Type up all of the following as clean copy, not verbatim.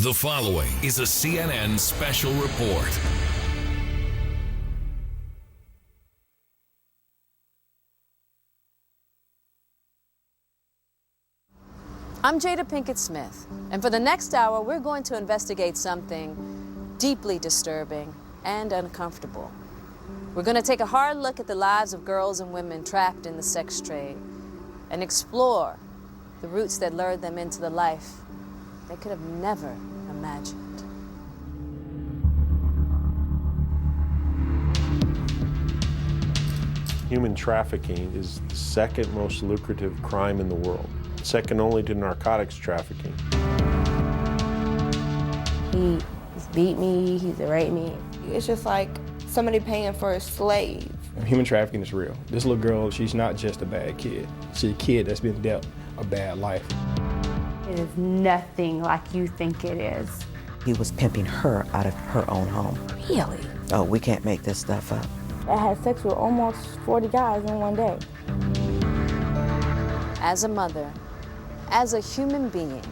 The following is a CNN special report. I'm Jada Pinkett Smith, and for the next hour, we're going to investigate something deeply disturbing and uncomfortable. We're going to take a hard look at the lives of girls and women trapped in the sex trade and explore the roots that lured them into the life they could have never imagined. Human trafficking is the second most lucrative crime in the world, second only to narcotics trafficking. He's beat me, he's raped me. It's just like somebody paying for a slave. Human trafficking is real. This little girl, she's not just a bad kid. She's a kid that's been dealt a bad life. It is nothing like you think it is. He was pimping her out of her own home. Really? Oh, we can't make this stuff up. I had sex with almost 40 guys in one day. As a mother, as a human being,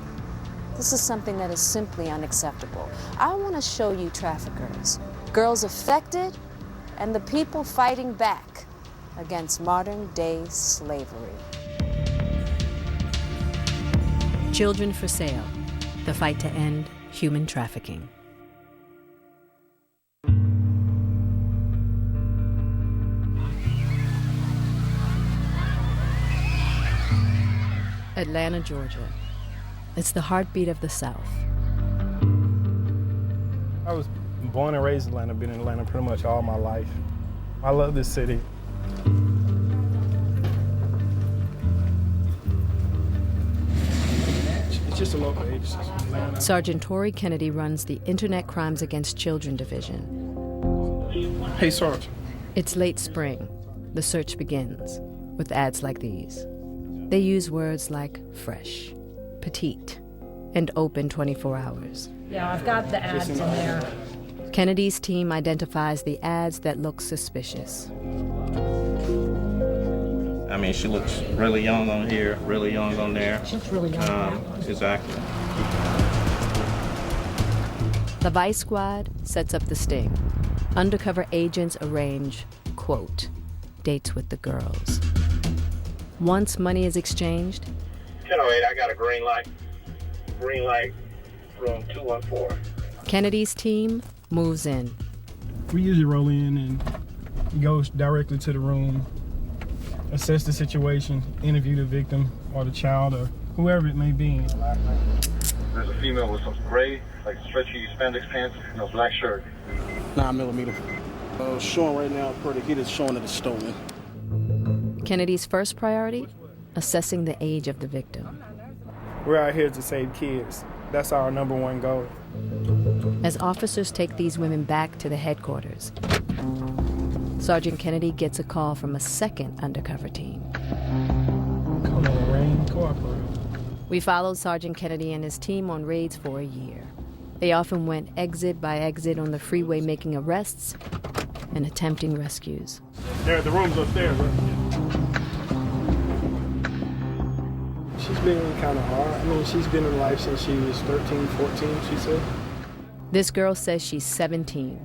this is something that is simply unacceptable. I want to show you traffickers, girls affected, and the people fighting back against modern-day slavery. Children for Sale, the fight to end human trafficking. Atlanta, Georgia. It's the heartbeat of the South. I was born and raised in Atlanta, been in Atlanta pretty much all my life. I love this city. It's just a local agency. Sergeant Tori Kennedy runs the Internet Crimes Against Children Division. Hey, Sergeant. It's late spring. The search begins with ads like these. They use words like fresh, petite, and open 24 hours. Yeah, I've got the ads in there. Kennedy's team identifies the ads that look suspicious. I mean, she looks really young on here, really young on there. She looks really young. Exactly. The Vice Squad sets up the sting. Undercover agents arrange, quote, dates with the girls. Once money is exchanged, 1008, I got a green light. Green light, room 214. Kennedy's team moves in. We usually roll in and go directly to the room, assess the situation, interview the victim or the child or whoever it may be. There's a female with some gray, like stretchy spandex pants and a black shirt. 9mm. Showing right now, per the hit is showing that it's stolen. Kennedy's first priority, assessing the age of the victim. We're out here to save kids. That's our number one goal. As officers take these women back to the headquarters, Sergeant Kennedy gets a call from a second undercover team. Come on, Rain, cooperate. We followed Sergeant Kennedy and his team on raids for a year. They often went exit by exit on the freeway, making arrests and attempting rescues. There, the room's upstairs, right? She's been kind of hard. I mean, she's been in life since she was 13, 14, she said. This girl says she's 17,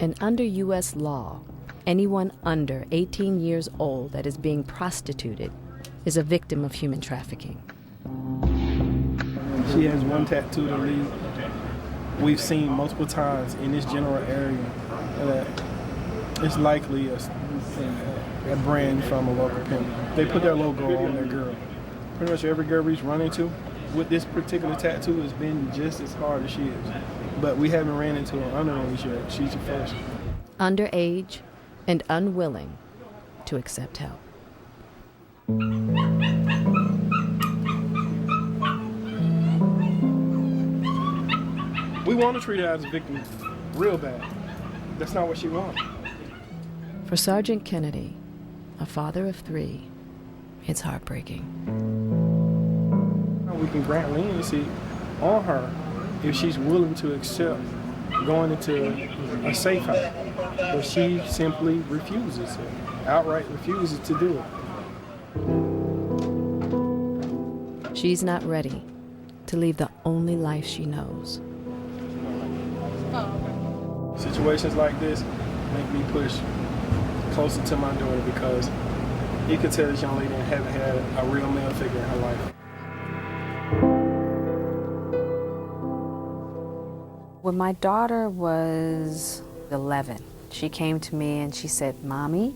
and under U.S. law, anyone under 18 years old that is being prostituted is a victim of human trafficking. She has one tattoo to leave. We've seen multiple times in this general area that it's likely a brand from a local pimp. They put their logo on their girl. Pretty much every girl we've run into with this particular tattoo has been just as hard as she is. But we haven't ran into her underage yet. She's the first. Underage and unwilling to accept help. We want to treat her as a victim real bad. That's not what she wants. For Sergeant Kennedy, a father of 3, it's heartbreaking. We can grant leniency on her if she's willing to accept going into a safe house. But she simply refuses it, outright refuses to do it. She's not ready to leave the only life she knows. Oh, okay. Situations like this make me push closer to my daughter because you could tell this young lady haven't had a real male figure in her life. When my daughter was 11, she came to me and she said, "Mommy,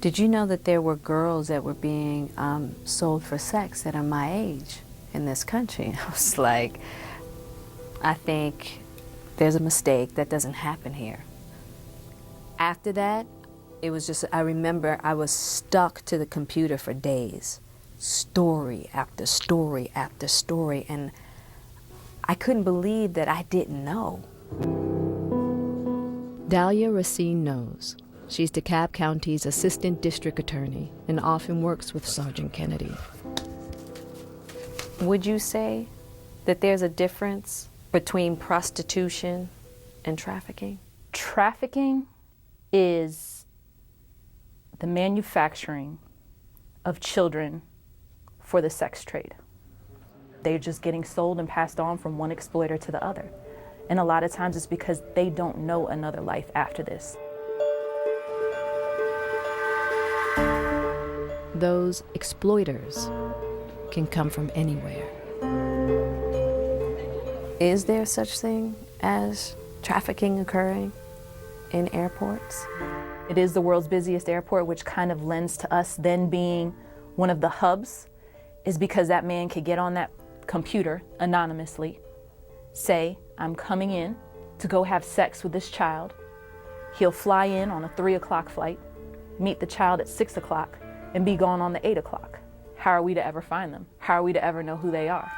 did you know that there were girls that were being sold for sex that are my age in this country?" I was like, I think there's a mistake. That doesn't happen here. After that, it was just, I remember I was stuck to the computer for days, story after story after story, and I couldn't believe that I didn't know. Dahlia Racine knows. She's DeKalb County's assistant district attorney and often works with Sergeant Kennedy. Would you say that there's a difference between prostitution and trafficking? Trafficking is the manufacturing of children for the sex trade. They're just getting sold and passed on from one exploiter to the other. And a lot of times it's because they don't know another life after this. Those exploiters can come from anywhere. Is there such thing as trafficking occurring in airports? It is the world's busiest airport, which kind of lends to us then being one of the hubs, is because that man could get on that computer anonymously, say, "I'm coming in to go have sex with this child." He'll fly in on a 3 o'clock flight, meet the child at 6 o'clock, and be gone on the 8 o'clock. How are we to ever find them? How are we to ever know who they are?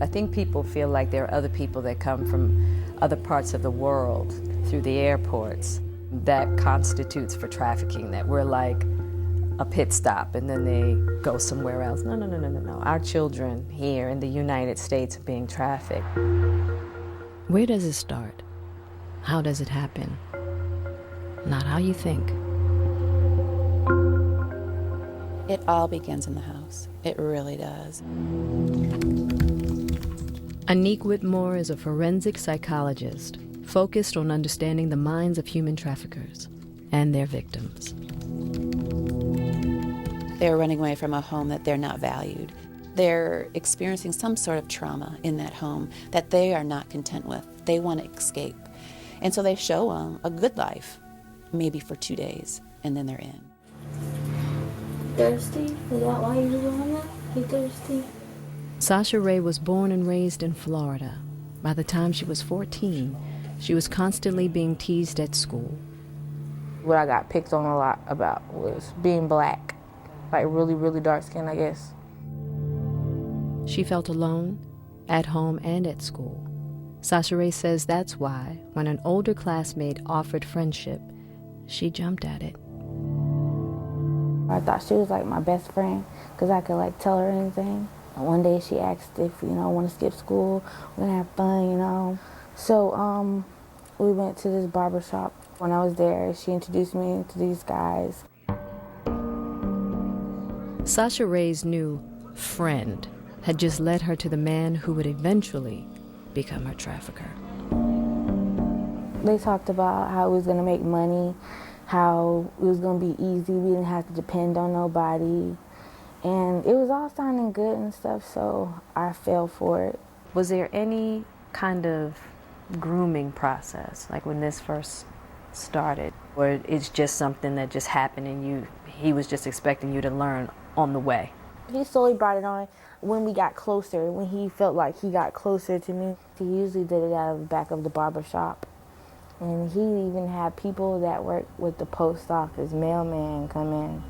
I think people feel like there are other people that come from other parts of the world through the airports. That constitutes for trafficking, that we're like a pit stop and then they go somewhere else. No, no, no, no, no, no. Our children here in the United States are being trafficked. Where does it start? How does it happen? Not how you think. It all begins in the house. It really does. Anique Whitmore is a forensic psychologist focused on understanding the minds of human traffickers and their victims. They're running away from a home that they're not valued. They're experiencing some sort of trauma in that home that they are not content with. They want to escape. And so they show them a good life, maybe for 2 days, and then they're in. Thirsty? Is that why you're doing that? You thirsty? Sasha Ray was born and raised in Florida. By the time she was 14, she was constantly being teased at school. What I got picked on a lot about was being black. Like really, really dark skin, I guess. She felt alone, at home and at school. Sasha Ray says that's why, when an older classmate offered friendship, she jumped at it. I thought she was like my best friend because I could like tell her anything. And one day she asked if, I want to skip school, we're going to have fun, So we went to this barber shop. When I was there, she introduced me to these guys. Sasha Ray's new friend had just led her to the man who would eventually become her trafficker. They talked about how we was going to make money, how it was going to be easy, we didn't have to depend on nobody. And it was all sounding good and stuff, so I fell for it. Was there any kind of grooming process, like when this first started? Or it's just something that just happened and he was just expecting you to learn on the way? He slowly brought it on when we got closer, when he felt like he got closer to me. He usually did it out of the back of the barber shop. And he even had people that worked with the post office, mailman come in.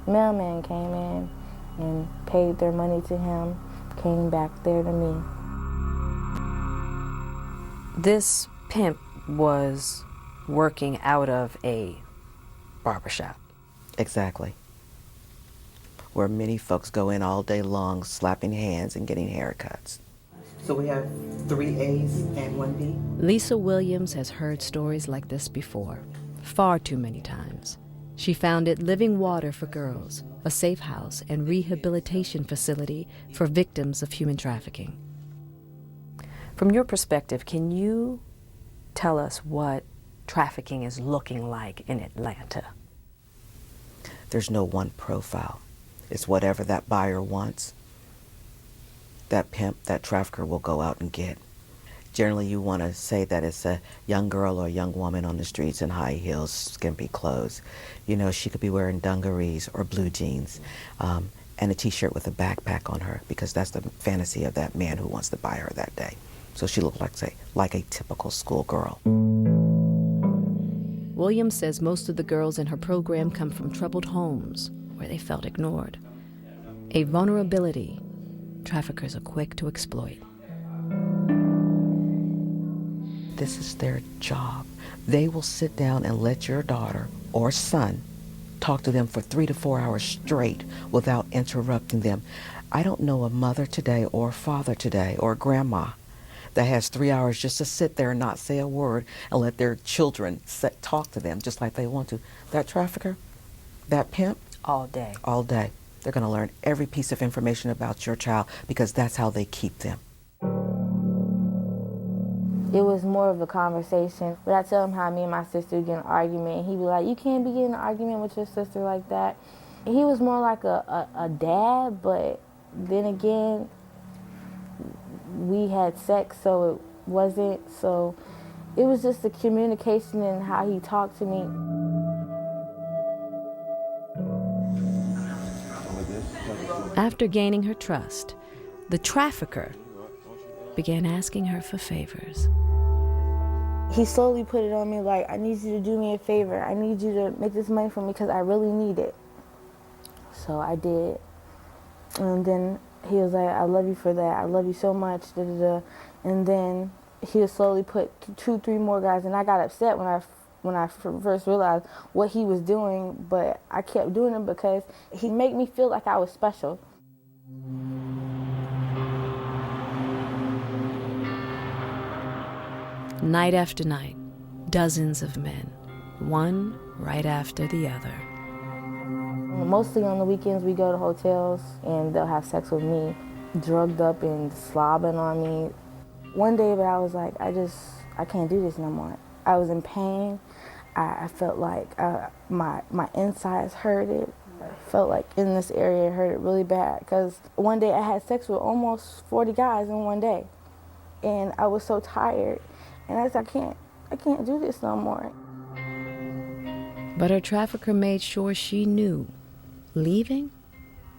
Mailman came in and paid their money to him, came back there to me. This pimp was working out of a barbershop. Exactly. Where many folks go in all day long slapping hands and getting haircuts. So we have 3 A's and 1 B. Lisa Williams has heard stories like this before, far too many times. She founded Living Water for Girls, a safe house and rehabilitation facility for victims of human trafficking. From your perspective, can you tell us what trafficking is looking like in Atlanta? There's no one profile. It's whatever that buyer wants, that pimp, that trafficker will go out and get. Generally, you want to say that it's a young girl or a young woman on the streets in high heels, skimpy clothes. You know, she could be wearing dungarees or blue jeans and a T-shirt with a backpack on her, because that's the fantasy of that man who wants to buy her that day. So she looked like, say, like a typical schoolgirl. Williams says most of the girls in her program come from troubled homes where they felt ignored. A vulnerability traffickers are quick to exploit. This is their job. They will sit down and let your daughter or son talk to them for 3 to 4 hours straight without interrupting them. I don't know a mother today or a father today or a grandma that has 3 hours just to sit there and not say a word and let their children talk to them just like they want to. That trafficker, that pimp, all day. All day. They're going to learn every piece of information about your child because that's how they keep them. It was more of a conversation. But I tell him how me and my sister get in an argument, he'd be like, you can't be getting an argument with your sister like that. And he was more like a dad, but then again, we had sex, so it wasn't. So it was just the communication and how he talked to me. After gaining her trust, the trafficker began asking her for favors. He slowly put it on me like, I need you to do me a favor. I need you to make this money for me because I really need it. So I did. And then he was like, I love you for that. I love you so much. Da, da, da. And then he would slowly put 2, 3 more guys. And I got upset when I first realized what he was doing. But I kept doing it because he made me feel like I was special. Night after night, dozens of men, one right after the other. Mostly on the weekends we go to hotels and they'll have sex with me, drugged up and slobbing on me. One day, but I was like, I can't do this no more. I was in pain. I felt like my insides hurted. I felt like in this area it hurted really bad because one day I had sex with almost 40 guys in one day. And I was so tired. And I said, I can't do this no more. But her trafficker made sure she knew leaving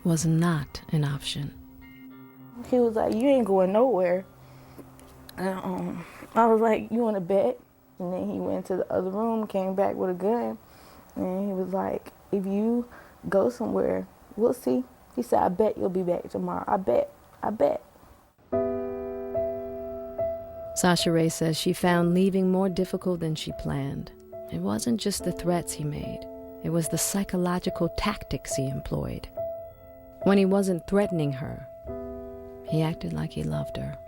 was not an option. He was like, you ain't going nowhere. And I was like, you want to bet? And then he went to the other room, came back with a gun. And he was like, if you go somewhere, we'll see. He said, I bet you'll be back tomorrow. I bet. Sasha Ray says she found leaving more difficult than she planned. It wasn't just the threats he made. It was the psychological tactics he employed. When he wasn't threatening her, he acted like he loved her.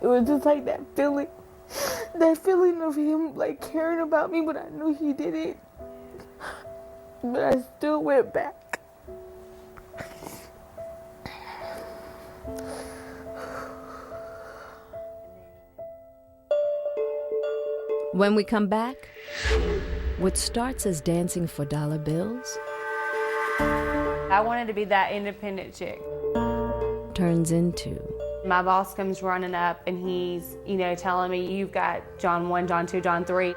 It was just like that feeling of him like caring about me, but I knew he didn't. But I still went back. When we come back, what starts as dancing for dollar bills I wanted to be that independent chick. turns into My boss comes running up and he's, telling me, you've got John 1, John 2, John 3.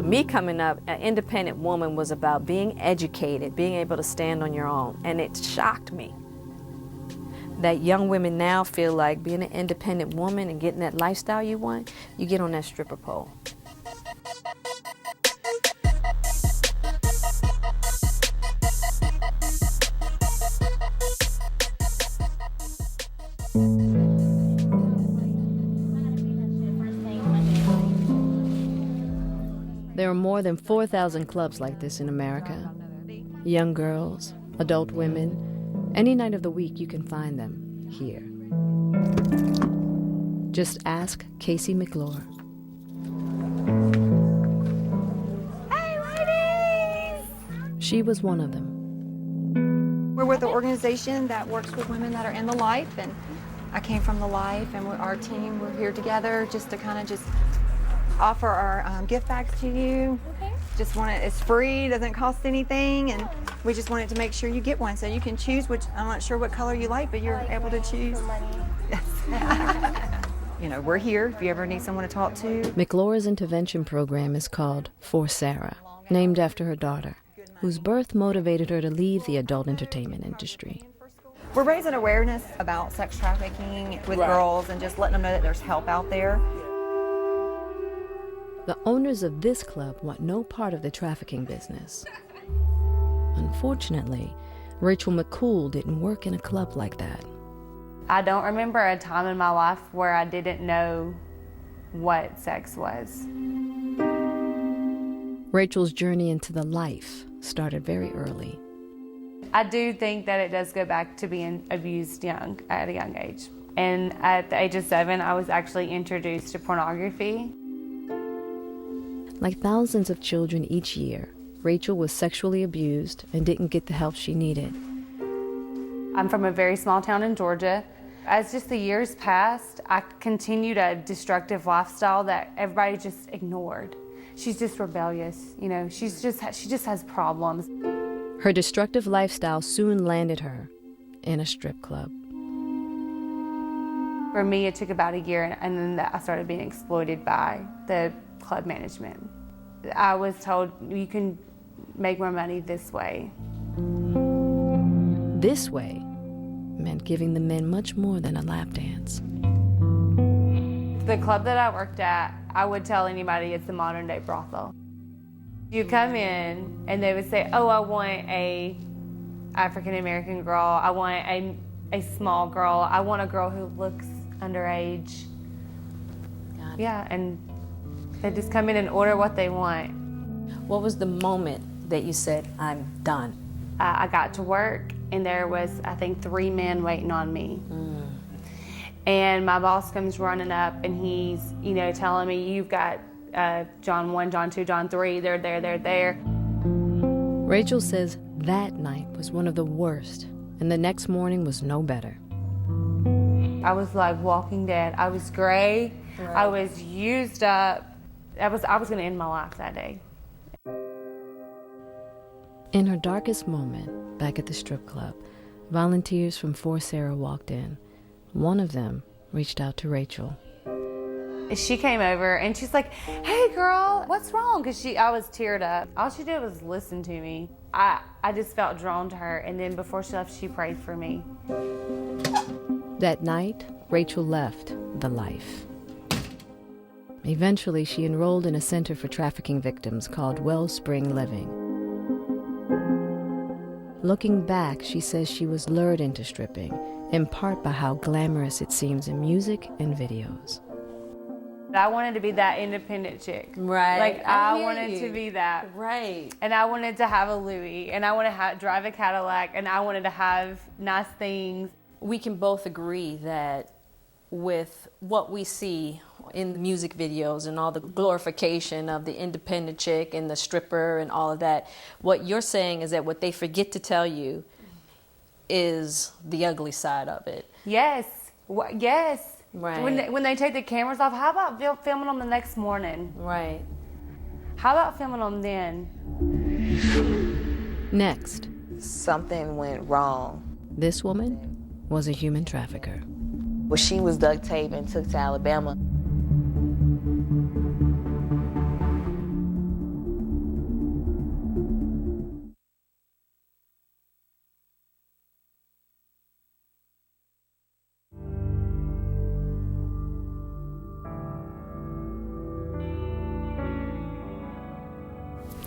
Me coming up, an independent woman was about being educated, being able to stand on your own, and it shocked me that young women now feel like being an independent woman and getting that lifestyle you want, you get on that stripper pole. There are more than 4,000 clubs like this in America. Young girls, adult women, any night of the week you can find them here. Just ask Casey McClure. Hey, ladies! She was one of them. We're with an organization that works with women that are in the life, and I came from the life, and our team, we're here together just to kind of just offer our gift bags to you. Okay. Just want it, it's free, doesn't cost anything, and we just wanted to make sure you get one so you can choose, which I'm not sure what color you like, but you're able to choose. Yes. You know, we're here if you ever need someone to talk to. McClure's intervention program is called For Sarah, named after her daughter, whose birth motivated her to leave the adult entertainment industry. We're raising awareness about sex trafficking with girls and just letting them know that there's help out there. The owners of this club want no part of the trafficking business. Unfortunately, Rachel McCool didn't work in a club like that. I don't remember a time in my life where I didn't know what sex was. Rachel's journey into the life started very early. I do think that it does go back to being abused at a young age. And at the age of 7, I was actually introduced to pornography. Like thousands of children each year, Rachel was sexually abused and didn't get the help she needed. I'm from a very small town in Georgia. As just the years passed, I continued a destructive lifestyle that everybody just ignored. She's just rebellious, you know, she just has problems. Her destructive lifestyle soon landed her in a strip club. For me, it took about a year, and then I started being exploited by the club management. I was told, you can make more money this way. This way meant giving the men much more than a lap dance. The club that I worked at, I would tell anybody it's the modern day brothel. You come in and they would say, oh, I want a African American girl, I want a small girl, I want a girl who looks underage. Yeah, and they just come in and order what they want. What was the moment that you said, I'm done? I got to work and there was, I think, 3 men waiting on me. And my boss comes running up and he's, you know, telling me, you've got John 1, John 2, John 3, they're there. Rachel says that night was one of the worst, and the next morning was no better. I was like Walking Dead. I was gray. Right. I was used up. I was going to end my life that day. In her darkest moment, back at the strip club, volunteers from For Sarah walked in. One of them reached out to Rachel. She came over and she's like, hey girl, what's wrong? Because I was teared up. All she did was listen to me. I just felt drawn to her, and then before she left, she prayed for me. That night, Rachel left the life. Eventually, she enrolled in a center for trafficking victims called Wellspring Living. Looking back, she says she was lured into stripping, in part by how glamorous it seems in music and videos. I wanted to be that independent chick. Right. Like, I wanted to be that. Right. And I wanted to have a Louis, and I wanted to drive a Cadillac, and I wanted to have nice things. We can both agree that with what we see in the music videos and all the glorification of the independent chick and the stripper and all of that, what you're saying is that what they forget to tell you is the ugly side of it. Yes. Yes. Right. When they take the cameras off, how about filming them the next morning? Right. How about filming them then? Next. Something went wrong. This woman was a human trafficker. Well, she was duct taped and took to Alabama.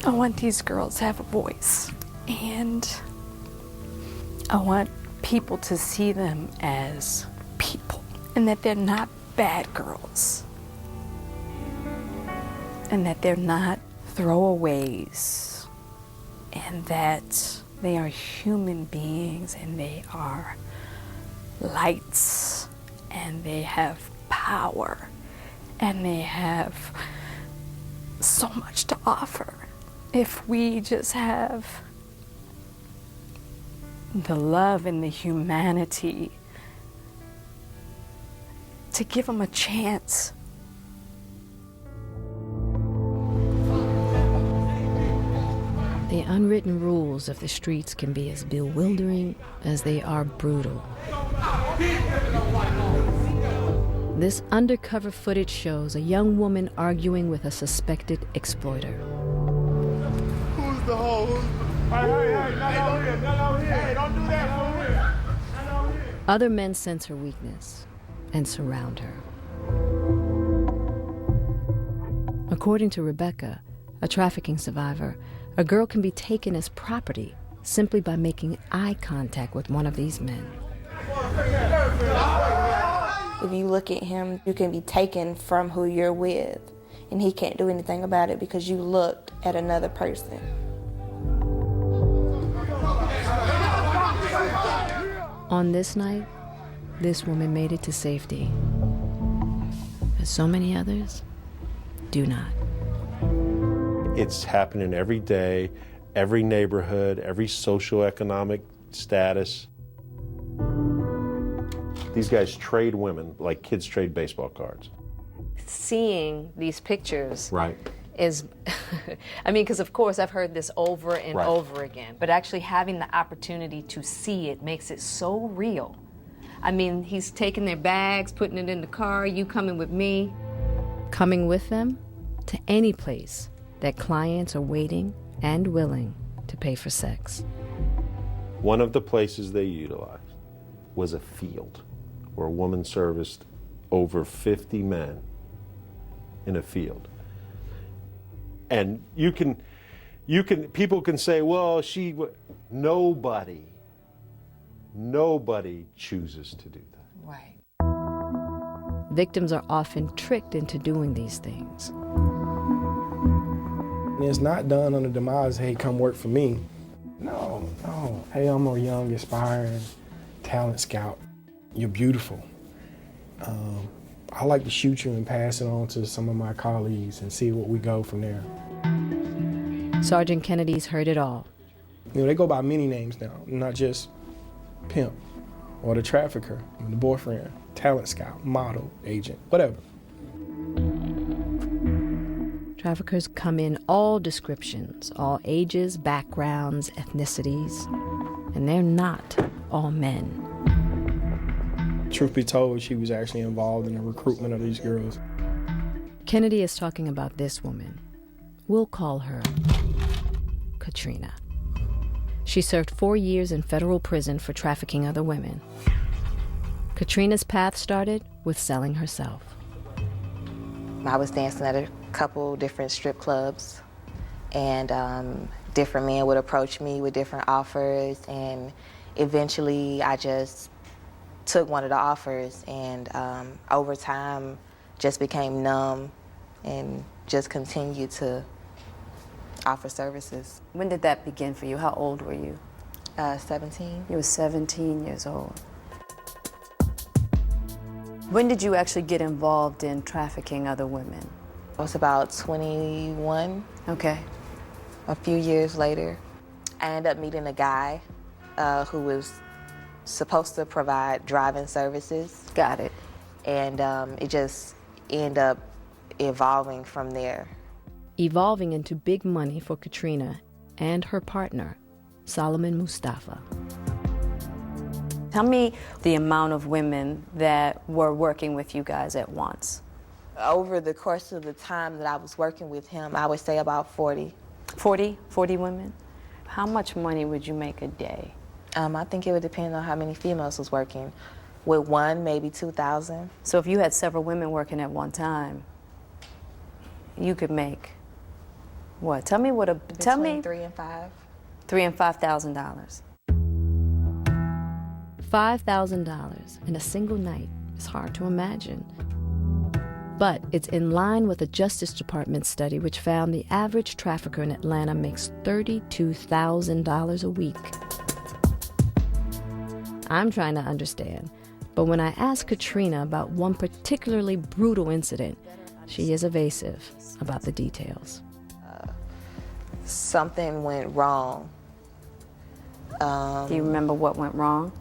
I want these girls to have a voice, and I want people to see them as people, and that they're not bad girls, and that they're not throwaways, and that they are human beings and they are lights and they have power and they have so much to offer. If we just have the love and the humanity to give them a chance. The unwritten rules of the streets can be as bewildering as they are brutal. This undercover footage shows a young woman arguing with a suspected exploiter. Who's the hoe? Hey, not over here, not over here. Hey, don't do that, fool. Not over here. Other men sense her weakness and surround her. According to Rebecca, a trafficking survivor, a girl can be taken as property simply by making eye contact with one of these men. If you look at him, you can be taken from who you're with, and he can't do anything about it because you looked at another person. On this night, this woman made it to safety. But so many others do not. It's happening every day, every neighborhood, every socioeconomic status. These guys trade women like kids trade baseball cards. Seeing these pictures Right. is, I mean, because of course I've heard this over and Right. over again, but actually having the opportunity to see it makes it so real. I mean, he's taking their bags, putting it in the car, you coming with me. Coming with them to any place that clients are waiting and willing to pay for sex. One of the places they utilized was a field where a woman serviced over 50 men in a field. And people can say, well, nobody chooses to do that. Right. Victims are often tricked into doing these things. And it's not done on the demise, hey, come work for me. No. Hey, I'm a young, aspiring talent scout. You're beautiful. I like to shoot you and pass it on to some of my colleagues and see what we go from there. Sergeant Kennedy's heard it all. You know, they go by many names now, not just pimp or the trafficker, or the boyfriend, talent scout, model, agent, whatever. Traffickers come in all descriptions, all ages, backgrounds, ethnicities, and they're not all men. Truth be told, she was actually involved in the recruitment of these girls. Kennedy is talking about this woman. We'll call her Katrina. She served 4 years in federal prison for trafficking other women. Katrina's path started with selling herself. I was dancing at a couple different strip clubs, and different men would approach me with different offers, and eventually I just took one of the offers, and over time just became numb and just continued to offer services. When did that begin for you? How old were you? 17. You were 17 years old. When did you actually get involved in trafficking other women? I was about 21. Okay. A few years later, I ended up meeting a guy who was supposed to provide driving services. Got it. And it just ended up evolving from there. Evolving into big money for Katrina and her partner, Solomon Mustafa. Tell me the amount of women that were working with you guys at once. Over the course of the time that I was working with him, I would say about 40. 40 women? How much money would you make a day? I think it would depend on how many females was working. With one, maybe 2,000. So if you had several women working at one time, you could make what? Tell me what a Between $3,000 and $5,000. $3,000 and $5,000. $5,000 in a single night is hard to imagine. But it's in line with a Justice Department study which found the average trafficker in Atlanta makes $32,000 a week. I'm trying to understand, but when I ask Katrina about one particularly brutal incident, she is evasive about the details. Something went wrong. Do you remember what went wrong?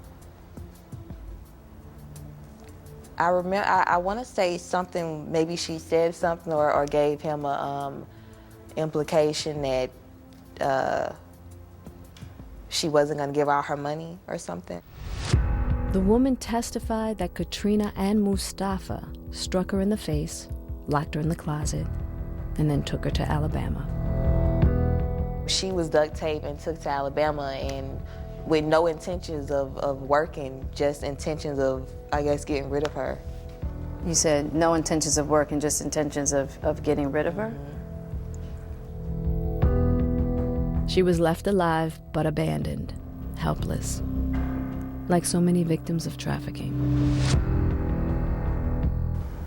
I remember. I want to say something. Maybe she said something or gave him a implication that she wasn't going to give out her money or something. The woman testified that Katrina and Mustafa struck her in the face, locked her in the closet, and then took her to Alabama. She was duct taped and took to Alabama, and with no intentions of working, just intentions of, I guess, getting rid of her. You said no intentions of working, just intentions of getting rid of her? She was left alive but abandoned, helpless, like so many victims of trafficking.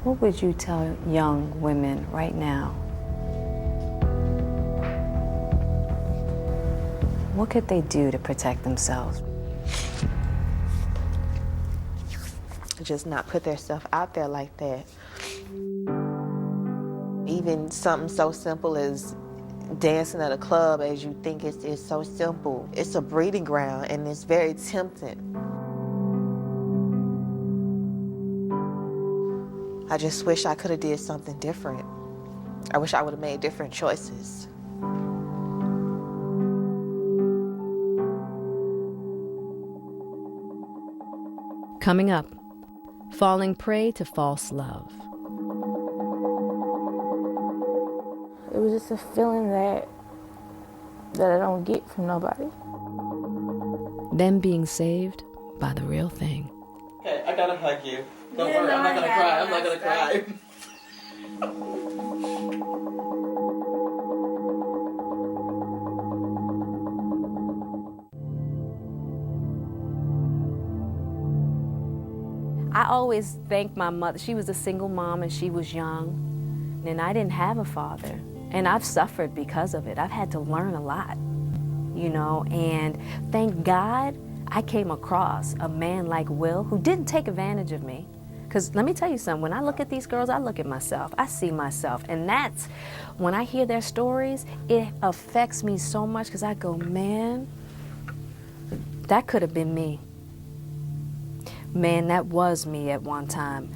What would you tell young women right now? What could they do to protect themselves? Just not put themselves out there like that. Even something so simple as dancing at a club, as you think it's so simple. It's a breeding ground, and it's very tempting. I just wish I could have did something different. I wish I would have made different choices. Coming up, falling prey to false love. It was just a feeling that I don't get from nobody. Then being saved by the real thing. Okay, I gotta hug you. Don't worry, I'm not gonna cry. I'm not gonna cry. I always thank my mother. She was a single mom and she was young, and I didn't have a father. And I've suffered because of it. I've had to learn a lot, you know, and thank God I came across a man like Will who didn't take advantage of me. Because let me tell you something, when I look at these girls, I look at myself. I see myself. And that's, when I hear their stories, it affects me so much because I go, man, that could have been me. Man, that was me at one time.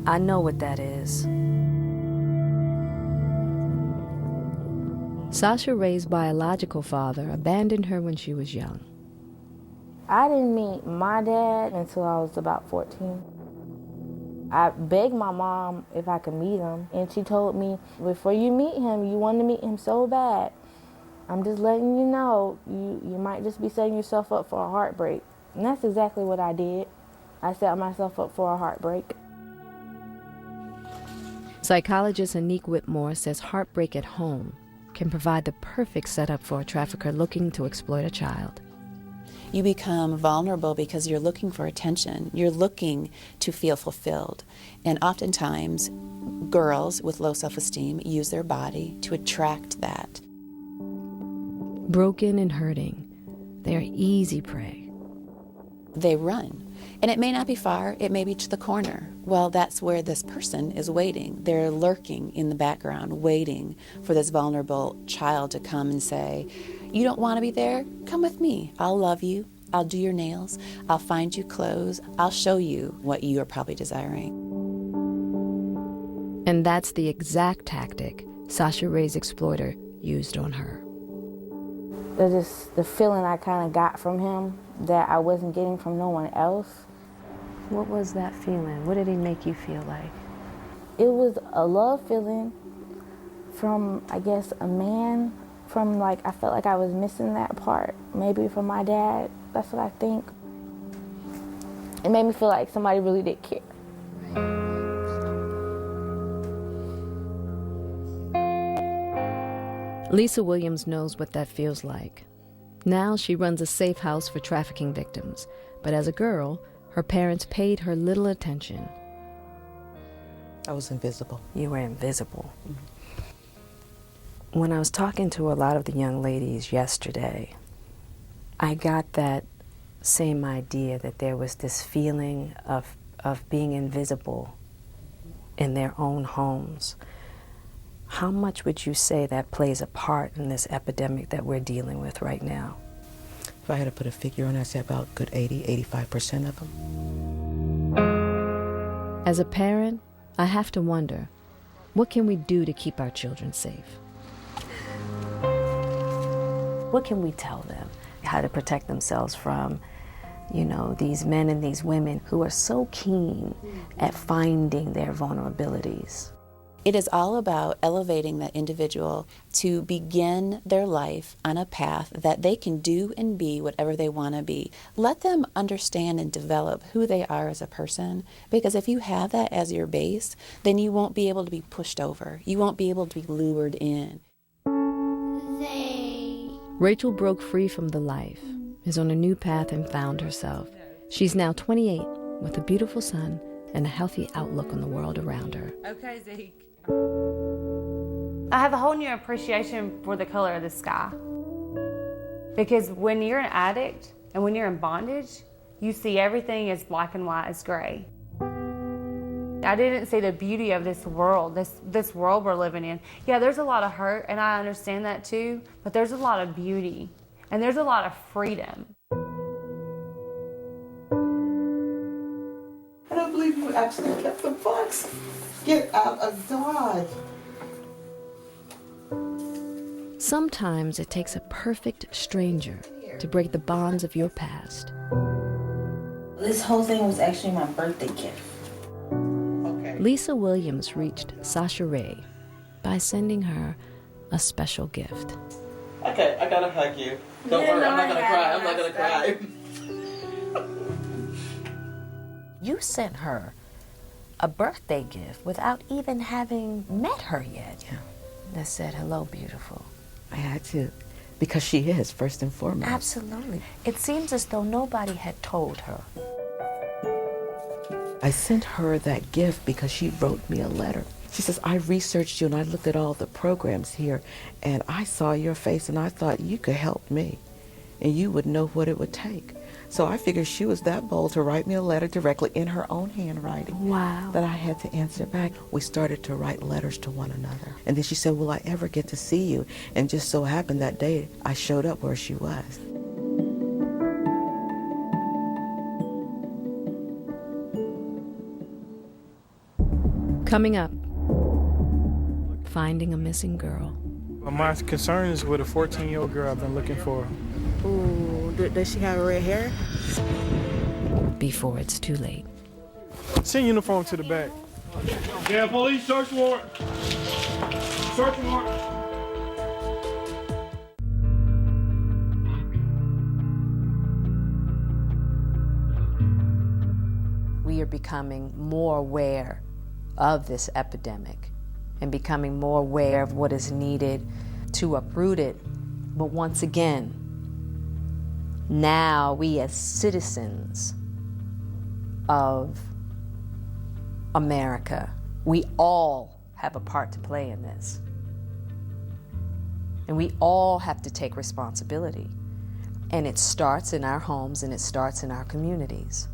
I know what that is. Sasha Ray's biological father abandoned her when she was young. I didn't meet my dad until I was about 14. I begged my mom if I could meet him, and she told me, before you meet him, you want to meet him so bad. I'm just letting you know, you might just be setting yourself up for a heartbreak. And that's exactly what I did. I set myself up for a heartbreak. Psychologist Anique Whitmore says heartbreak at home can provide the perfect setup for a trafficker looking to exploit a child. You become vulnerable because you're looking for attention. You're looking to feel fulfilled. And oftentimes, girls with low self-esteem use their body to attract that. Broken and hurting, they are easy prey. They run. And it may not be far, it may be to the corner. Well, that's where this person is waiting. They're lurking in the background, waiting for this vulnerable child to come and say, you don't want to be there? Come with me. I'll love you. I'll do your nails. I'll find you clothes. I'll show you what you are probably desiring. And that's the exact tactic Sasha Ray's exploiter used on her. The feeling I kind of got from him that I wasn't getting from no one else. What was that feeling? What did he make you feel like? It was a love feeling from, I guess, a man. From, like, I felt like I was missing that part. Maybe from my dad. That's what I think. It made me feel like somebody really did care. Lisa Williams knows what that feels like. Now she runs a safe house for trafficking victims, but as a girl, her parents paid her little attention. I was invisible. You were invisible. When I was talking to a lot of the young ladies yesterday, I got that same idea that there was this feeling of being invisible in their own homes. How much would you say that plays a part in this epidemic that we're dealing with right now? If I had to put a figure on, I'd say about good 85% of them. As a parent, I have to wonder, what can we do to keep our children safe? What can we tell them? How to protect themselves from, these men and these women who are so keen at finding their vulnerabilities. It is all about elevating that individual to begin their life on a path that they can do and be whatever they want to be. Let them understand and develop who they are as a person, because if you have that as your base, then you won't be able to be pushed over. You won't be able to be lured in. Rachel broke free from the life, is on a new path and found herself. She's now 28 with a beautiful son and a healthy outlook on the world around her. Okay, Zeke. I have a whole new appreciation for the color of the sky. Because when you're an addict and when you're in bondage, you see everything as black and white, as gray. I didn't see the beauty of this world, this world we're living in. Yeah, there's a lot of hurt, and I understand that too, but there's a lot of beauty, and there's a lot of freedom. I don't believe you actually kept the box. Get out of Dodge. Sometimes it takes a perfect stranger to break the bonds of your past. This whole thing was actually my birthday gift. Lisa Williams reached Sasha Ray by sending her a special gift. Okay, I gotta hug you. Don't worry, I'm not gonna cry. I'm not gonna cry. You sent her a birthday gift without even having met her yet. Yeah. That said, hello, beautiful. I had to, because she is, first and foremost. Absolutely. It seems as though nobody had told her. I sent her that gift because she wrote me a letter. She says, I researched you and I looked at all the programs here and I saw your face and I thought you could help me and you would know what it would take. So I figured she was that bold to write me a letter directly in her own handwriting. Wow. That I had to answer back. We started to write letters to one another. And then she said, will I ever get to see you? And just so happened that day I showed up where she was. Coming up, finding a missing girl. Well, my concern is with a 14-year-old girl I've been looking for. Ooh, does she have red hair? Before it's too late. Send uniform to the back. Yeah, police search warrant. Search warrant. We are becoming more aware of this epidemic and becoming more aware of what is needed to uproot it. But once again, now we as citizens of America, we all have a part to play in this. And we all have to take responsibility. And it starts in our homes and it starts in our communities.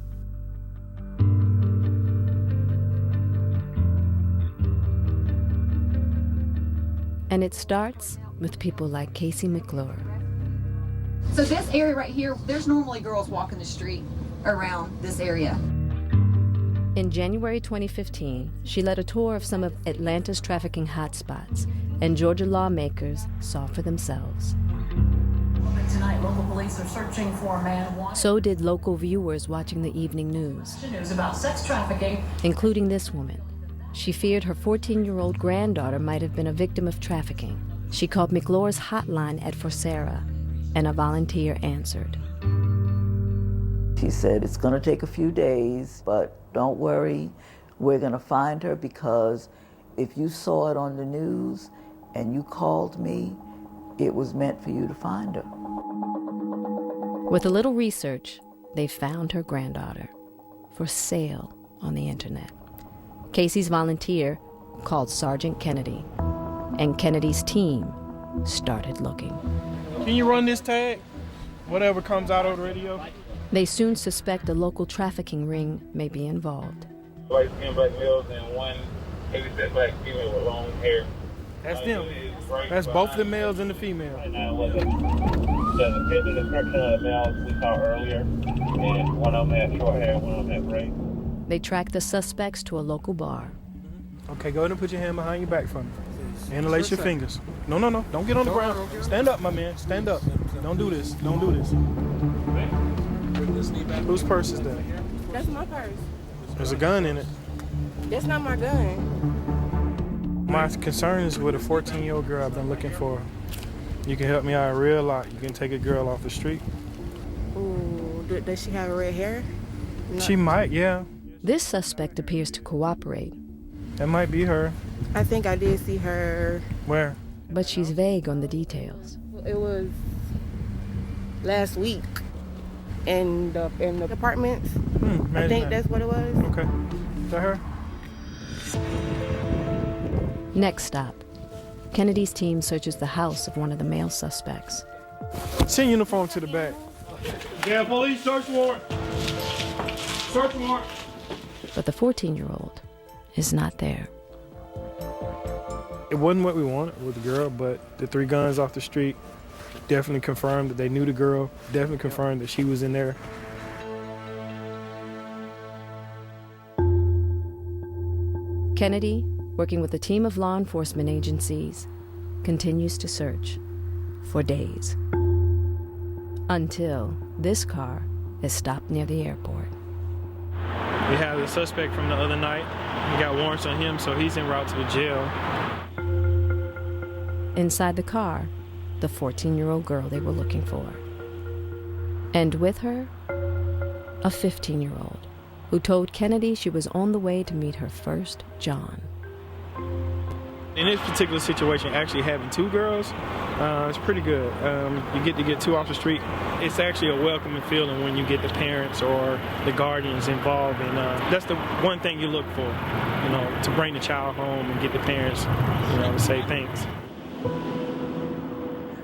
And it starts with people like Casey McClure. So this area right here, there's normally girls walking the street around this area. In January 2015, she led a tour of some of Atlanta's trafficking hotspots, and Georgia lawmakers saw for themselves. Tonight, local police are searching for a man wanted. So did local viewers watching the evening news. News about sex trafficking, including this woman. She feared her 14-year-old granddaughter might have been a victim of trafficking. She called McClure's hotline at Forsera, and a volunteer answered. She said, it's going to take a few days, but don't worry, we're going to find her, because if you saw it on the news and you called me, it was meant for you to find her. With a little research, they found her granddaughter for sale on the internet. Casey's volunteer called Sergeant Kennedy, and Kennedy's team started looking. Can you run this tag? Whatever comes out of the radio. They soon suspect a local trafficking ring may be involved. White skin black males and one heavy-set black female with long hair. That's them. That's both the males and the female. The description of the males we saw earlier, and one of them had short hair, one of them had gray. They tracked the suspects to a local bar. Okay, go ahead and put your hand behind your back for me. Interlace your fingers. No. Don't get on the ground. Stand up, my man. Stand up. Don't do this. Don't do this. Whose purse is that? That's my purse. There's a gun in it. That's not my gun. My concern is with a 14-year-old girl I've been looking for. You can help me out a real lot. You can take a girl off the street. Ooh, does she have red hair? No. She might, yeah. This suspect appears to cooperate. That might be her. I think I did see her. Where? But she's vague on the details. It was last week in the apartments. I think that's what it was. Okay. Is that her? Next stop, Kennedy's team searches the house of one of the male suspects. Send uniform to the back. Yeah, police search warrant. Search warrant. But the 14-year-old is not there. It wasn't what we wanted with the girl, but the 3 guns off the street definitely confirmed that they knew the girl, definitely confirmed that she was in there. Kennedy, working with a team of law enforcement agencies, continues to search for days. Until this car is stopped near the airport. We have the suspect from the other night. We got warrants on him, so he's en route to the jail. Inside the car, the 14-year-old girl they were looking for. And with her, a 15-year-old who told Kennedy she was on the way to meet her first John. In this particular situation, actually having 2 girls, it's pretty good. You get to get 2 off the street. It's actually a welcoming feeling when you get the parents or the guardians involved, and that's the one thing you look for, to bring the child home and get the parents, to say thanks.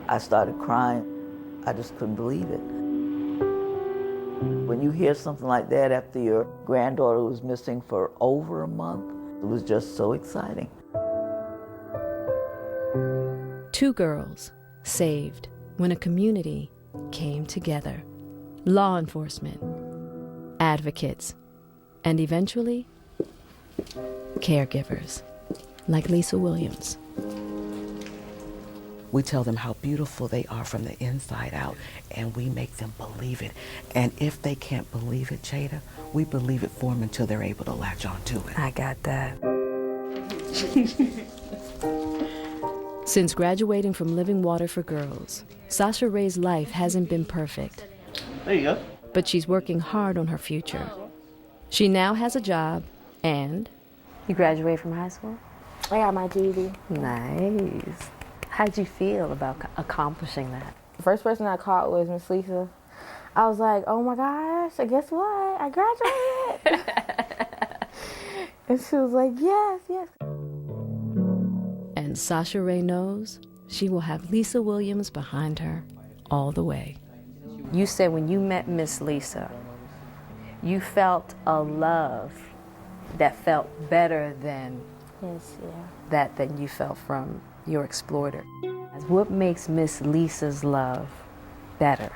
I started crying. I just couldn't believe it. When you hear something like that after your granddaughter was missing for over a month, it was just so exciting. 2 girls saved when a community came together. Law enforcement, advocates, and eventually, caregivers, like Lisa Williams. We tell them how beautiful they are from the inside out, and we make them believe it. And if they can't believe it, Jada, we believe it for them until they're able to latch on to it. I got that. Since graduating from Living Water for Girls, Sasha Ray's life hasn't been perfect. There you go. But she's working hard on her future. She now has a job and... You graduated from high school? I got my GED. Nice. How'd you feel about accomplishing that? The first person I called was Miss Lisa. I was like, oh my gosh, guess what? I graduated. And she was like, yes. And Sasha Ray knows she will have Lisa Williams behind her all the way. You said when you met Miss Lisa, you felt a love that felt better than that you felt from your exploiter. What makes Miss Lisa's love better?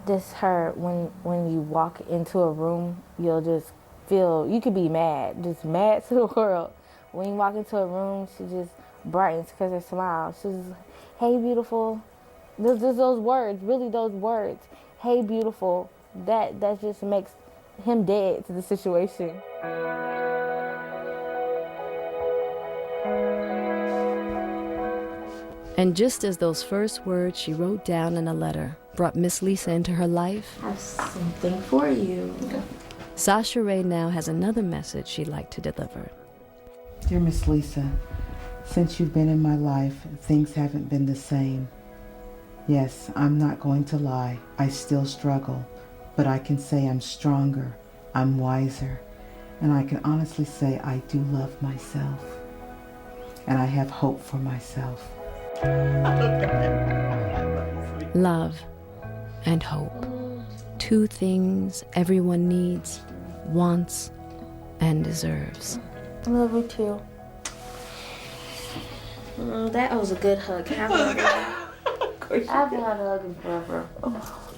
Just her, when you walk into a room, you'll just feel, you could be mad, just mad to the world. When you walk into a room, she just brightens because her smile. She's just, hey, beautiful. Those words, really those words. Hey, beautiful. That just makes him dead to the situation. And just as those first words she wrote down in a letter brought Miss Lisa into her life, I have something for you. Sasha Ray now has another message she'd like to deliver. Dear Miss Lisa, since you've been in my life, things haven't been the same. Yes, I'm not going to lie. I still struggle, but I can say I'm stronger, I'm wiser, And I can honestly say I do love myself. And I have hope for myself. Love and hope. Two things everyone needs, wants, and deserves. I love you too. That was a good hug. I haven't had a hug in forever. Oh.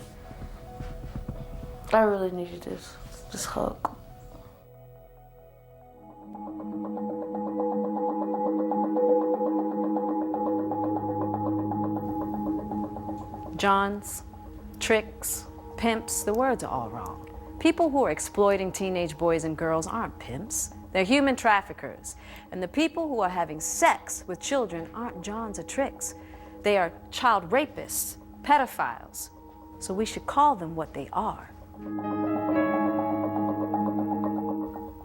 I really needed this hug. Johns, tricks, pimps, the words are all wrong. People who are exploiting teenage boys and girls aren't pimps. They're human traffickers. And the people who are having sex with children aren't Johns or tricks. They are child rapists, pedophiles. So we should call them what they are.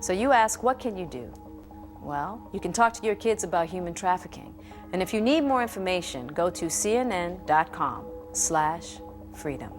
So you ask, what can you do? Well, you can talk to your kids about human trafficking. And if you need more information, go to cnn.com/freedom.